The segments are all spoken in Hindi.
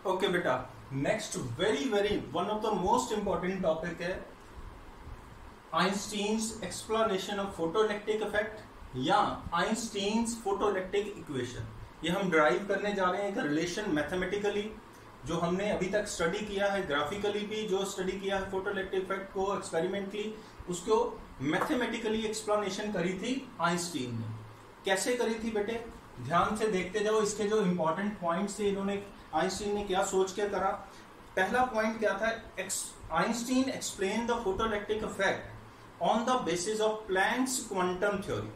ओके बेटा, next very very one of the most important topic है Einstein's explanation of photoelectric effect या आइंस्टीन्स फोटोइलेक्ट्रिक इक्वेशन। ये हम ड्राइव करने जा रहे हैं एक रिलेशन मैथमेटिकली जो हमने अभी तक स्टडी किया है, ग्राफिकली भी जो स्टडी किया है फोटोइलेक्ट्रिक इफेक्ट को एक्सपेरिमेंटली, उसको मैथमेटिकली एक्सप्लेनेशन करी थी आइंस्टीन ने। कैसे करी थी बेटे, ध्यान से देखते जाओ। इसके जो इंपॉर्टेंट पॉइंट्स थे, इन्होंने आइंस्टीन ने क्या सोच के करा। पहला पॉइंट क्या था, Einstein explain the photoelectric effect on the basis of Planck's quantum theory.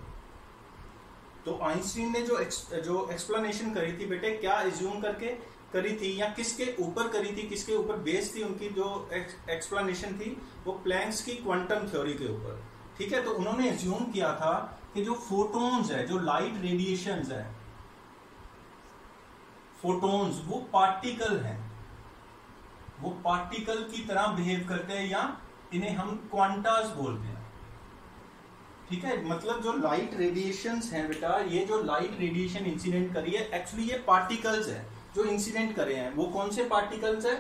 तो आइंस्टीन ने जो एक्सप्लेनेशन करी थी बेटे, क्या एज्यूम करके करी थी या किसके ऊपर करी थी, किसके ऊपर बेस थी उनकी जो एक्सप्लेनेशन थी, वो प्लैंक्स की क्वांटम थ्योरी के ऊपर। ठीक है, तो उन्होंने एज्यूम किया था कि जो फोटॉन्स है, जो लाइट रेडिएशंस है, फोटॉन्स वो पार्टिकल हैं, वो पार्टिकल की तरह बिहेव करते हैं या इन्हें हम क्वांटास बोलते हैं। ठीक है, मतलब जो लाइट रेडिएशंस हैं बेटा, ये जो लाइट रेडिएशन इंसिडेंट करी है, एक्चुअली ये पार्टिकल्स है जो इंसिडेंट करे हैं। वो कौन से पार्टिकल्स है?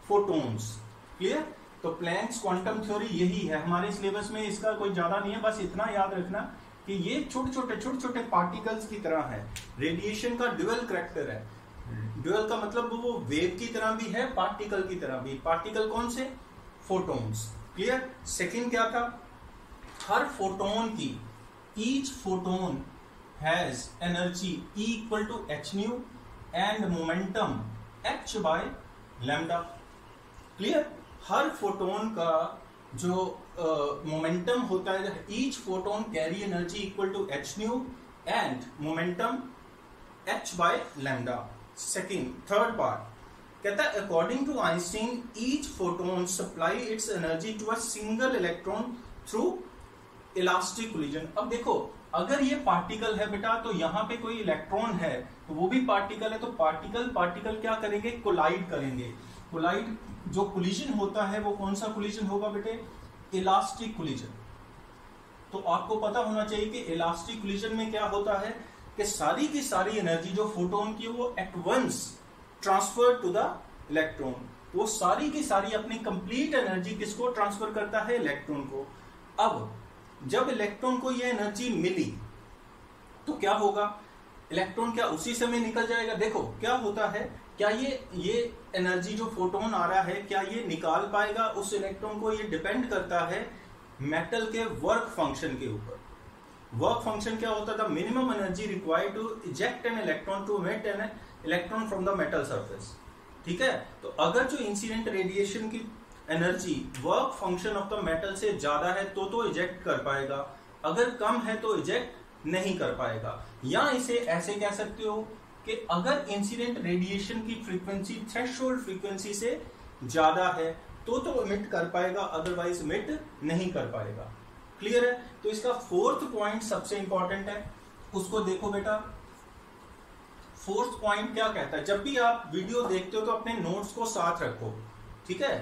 फोटॉन्स। क्लियर? तो प्लैंक्स क्वांटम थ्योरी यही है। हमारे सिलेबस में इसका कोई ज्यादा नहीं है, बस इतना याद रखना कि ये छोटे छोटे पार्टिकल्स की तरह है। रेडिएशन का ड्यूअल करैक्टर है। ड्यूअल का मतलब वो वेव की तरह भी है, पार्टिकल की तरह भी। पार्टिकल कौन से? फोटॉन्स। क्लियर? सेकंड क्या था, हर फोटोन की, each photon has energy equal to H nu and momentum h by lambda. Clear? हर फोटोन का जो मोमेंटम होता है, each photon carry energy equal to H nu and momentum h by lambda. Second, third part कहता है according to Einstein each photon supply its energy to a single electron through elastic collision. अब देखो, अगर ये पार्टिकल है बेटा, तो यहाँ पे कोई इलेक्ट्रॉन है, तो वो भी पार्टिकल है, तो पार्टिकल क्या करेंगे? कोलाइड करेंगे। कोलाइड जो कोलिजन होता है वो कौन सा कोलिजन होगा बेटे? Elastic collision. तो आपको पता होना चाहिए कि इलास्टिक कोलिजन में क्या होता है कि सारी की सारी एनर्जी जो फोटोन की वो at once transfer to the electron. वो सारी की सारी अपनी कंप्लीट एनर्जी किसको ट्रांसफर करता है? इलेक्ट्रॉन को। अब जब इलेक्ट्रॉन को ये एनर्जी मिली तो क्या होगा? इलेक्ट्रॉन क्या उसी समय निकल जाएगा? देखो क्या होता है, क्या ये एनर्जी जो फोटोन आ रहा है, क्या ये निकाल पाएगा उस इलेक्ट्रॉन को? ये डिपेंड करता है मेटल के वर्क फंक्शन के ऊपर। वर्क फंक्शन क्या होता था? Minimum energy required to eject an electron to emit an electron from the metal surface. ठीक है, तो अगर जो इंसिडेंट रेडिएशन की energy work function of the metal से ज्यादा है तो इजेक्ट कर पाएगा, अगर कम है तो इजेक्ट नहीं कर पाएगा। या इसे ऐसे कह सकते हो कि अगर इंसिडेंट रेडिएशन की फ्रीक्वेंसी थ्रेशोल्ड फ्रीक्वेंसी से ज्यादा है तो इमिट कर पाएगा, अदरवाइज इमिट नहीं कर पाएगा। क्लियर है? तो इसका फोर्थ पॉइंट सबसे इंपॉर्टेंट है, उसको देखो बेटा। फोर्थ पॉइंट क्या कहता है? जब भी आप वीडियो देखते हो तो अपने नोट्स को साथ रखो। ठीक है,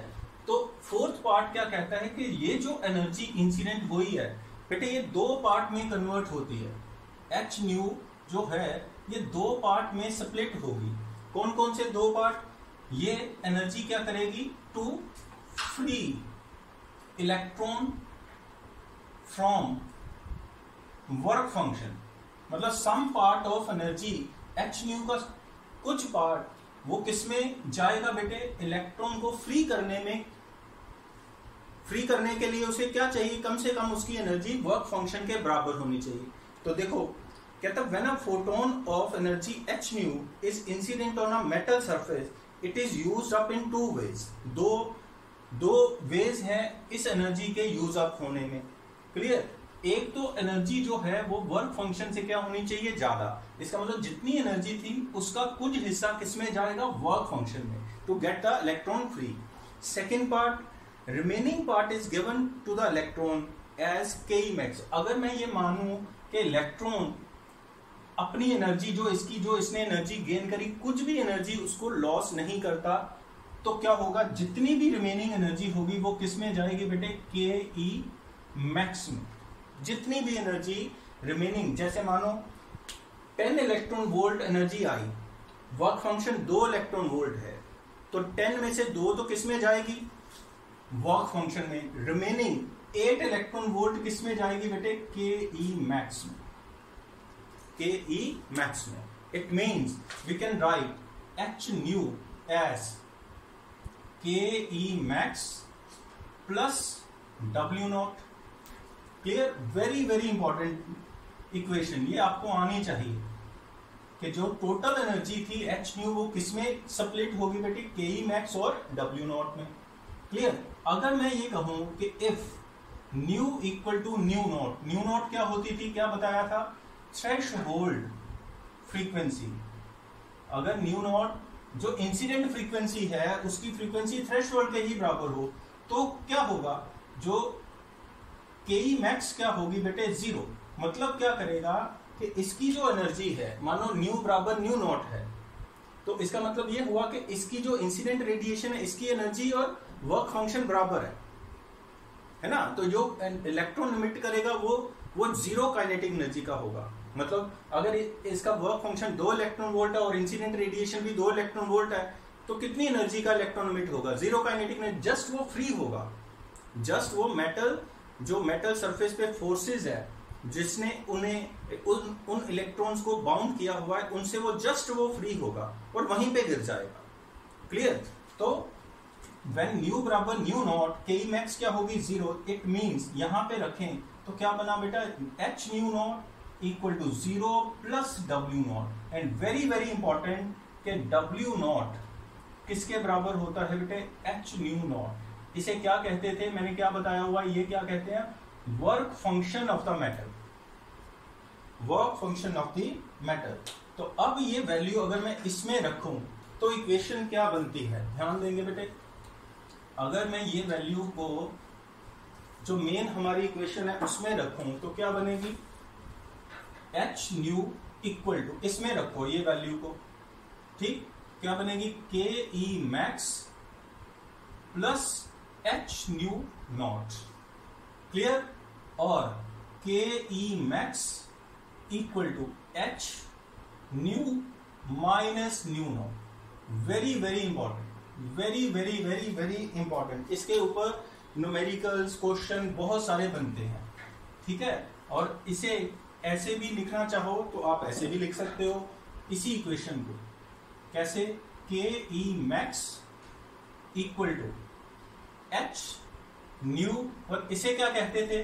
तो फोर्थ पार्ट क्या कहता है कि ये जो एनर्जी इंसिडेंट हुई है बेटे, ये दो पार्ट में कन्वर्ट होती है। एच न्यू जो है ये दो पार्ट में स्प्लिट होगी। कौन कौन से दो पार्ट? ये एनर्जी क्या करेगी? To free electron from work function, मतलब some part of energy H nu का कुछ पार्ट वो किसमें जाएगा बेटे? इलेक्ट्रॉन को फ्री करने में। फ्री करने के लिए उसे क्या चाहिए? कम से कम उसकी एनर्जी वर्क फंक्शन के बराबर होनी चाहिए। तो देखो कहता है when a photon of energy H nu is incident on a metal surface it is used up in two ways. दो वेज हैं इस एनर्जी के यूज अप होने में। क्लियर? एक तो एनर्जी जो है वो वर्क फंक्शन से क्या होनी चाहिए? ज्यादा। इसका मतलब जितनी एनर्जी थी उसका कुछ हिस्सा किसमें जाएगा? वर्क फंक्शन में, to get the electron free. Second part, remaining part is given to the electron as K max. अगर मैं ये मानूं कि इलेक्ट्रॉन अपनी एनर्जी जो इसने एनर्जी गेन करी, कुछ भी एनर्जी उसको लॉस नहीं करता, तो क्या होगा? जितनी भी रिमेनिंग एनर्जी होगी वो किस में जाएगी बेटे? के ई मैक्स में। जितनी भी एनर्जी रिमेनिंग, जैसे मानो 10 इलेक्ट्रॉन वोल्ट एनर्जी आई, वर्क फंक्शन 2 इलेक्ट्रॉन वोल्ट है, तो 10 में से 2 तो किस में जाएगी, वर्क फंक्शन में। रिमेनिंग 8 इलेक्ट्रॉन वोल्ट किस में जाएगी बेटे, के ई मैक्स में, के ई मैक्स में। It means we can write H nu as K E max plus W naught. Clear, very very important equation, ये आपको आनी चाहिए कि जो टोटल एनर्जी थी एच न्यू वो किसमें स्प्लिट होगी बेटे, के ई मैक्स और डब्ल्यू नॉट में। क्लियर, अगर मैं ये कहूं कि if nu equal to nu naught क्या होती थी, क्या बताया था, थ्रेशहोल्ड फ्रीक्वेंसी। अगर न्यू नॉट जो इंसिडेंट फ्रीक्वेंसी है उसकी फ्रीक्वेंसी थ्रेशहोल्ड के ही बराबर हो तो क्या होगा, जो के ई मैक्स क्या होगी बेटे, 0। मतलब क्या करेगा कि इसकी जो एनर्जी है, मानो न्यू बराबर न्यू नॉट है, तो इसका मतलब ये हुआ कि इसकी जो इंसिडेंट रेडिएशन है इसकी एनर्जी और वर्क फंक्शन बराबर है ना। तो जो इलेक्ट्रॉन इमिट करेगा वो 0 काइनेटिक एनर्जी का होगा। मतलब अगर इसका वर्क फंक्शन 2 इलेक्ट्रॉन वोल्ट है और इंसिडेंट रेडिएशन भी 2 इलेक्ट्रॉन वोल्ट है, तो कितनी एनर्जी का इलेक्ट्रॉन इमिट होगा, 0 काइनेटिक एनर्जी। जस्ट वो फ्री होगा, जस्ट वो मेटल सरफेस पे फोर्सेस है जिसने उन्हें उन इलेक्ट्रॉन्स को बाउंड किया हुआ है, उनसे वो जस्ट वो फ्री होगा और वहीं पे गिर जाएगा। क्लियर, तो व्हेन न्यू बराबर न्यू नॉट, के ई मैक्स क्या होगी, 0। इट मींस यहां पे रखें तो क्या बना बेटा, H nu naught equal to 0 plus W naught. And very very important कि डब्ल्यू नॉट किसके बराबर होता है बेटे, एच न्यू नॉट। इसे क्या कहते थे, मैंने क्या बताया हुआ, ये क्या कहते हैं, work function of the metal, work function of the metal. तो अब ये वैल्यू अगर मैं इसमें रखूं तो इक्वेशन क्या बनती है, ध्यान देंगे बेटे। अगर मैं ये वैल्यू को जो मेन हमारी इक्वेशन है उसमें रखूं तो क्या बनेगी, एच न्यू इक्वल टू, इसमें रखो ये वैल्यू को, ठीक, क्या बनेगी, K E max plus H nu naught. Clear, और K E max equal to H nu minus nu naught. Very very important, very very very very important. इसके ऊपर न्यूमेरिकल्स क्वेश्चन बहुत सारे बनते हैं, ठीक है। और इसे ऐसे भी लिखना चाहो तो आप ऐसे भी लिख सकते हो इसी इक्वेशन को, कैसे, K E max equal to H nu, और इसे क्या कहते थे,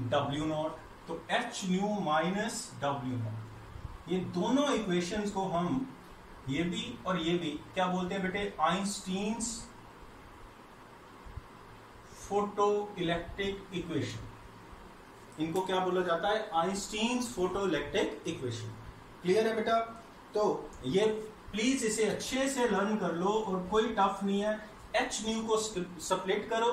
डब्ल्यू नॉट, तो H nu minus W naught. ये दोनों इक्वेशंस को हम, ये भी और ये भी, क्या बोलते हैं बेटे, आइंस्टीन्स फोटो इलेक्ट्रिक इक्वेशन। इनको क्या बोला जाता है, Einstein's photo electric equation. Clear है बेटा, तो ये प्लीज इसे अच्छे से लर्न कर लो और कोई टफ नहीं है। एच न्यू को स्प्लिट करो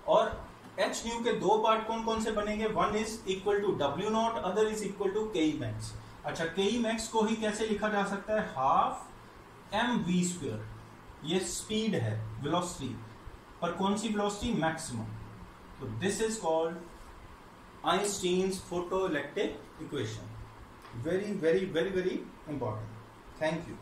और एच न्यू के 2 पार्ट कौन कौन से बनेंगे, 1 is equal to W naught, other is equal to K E max. अच्छा, के ई मैक्स को ही कैसे लिखा जा सकता है, हाफ एम वी स्क्वायर। ये स्पीड है, वेलोसिटी, पर कौन सी वेलोसिटी, मैक्सिमम। तो this is called Einstein's photo electric equation. Very very very very important. Thank you.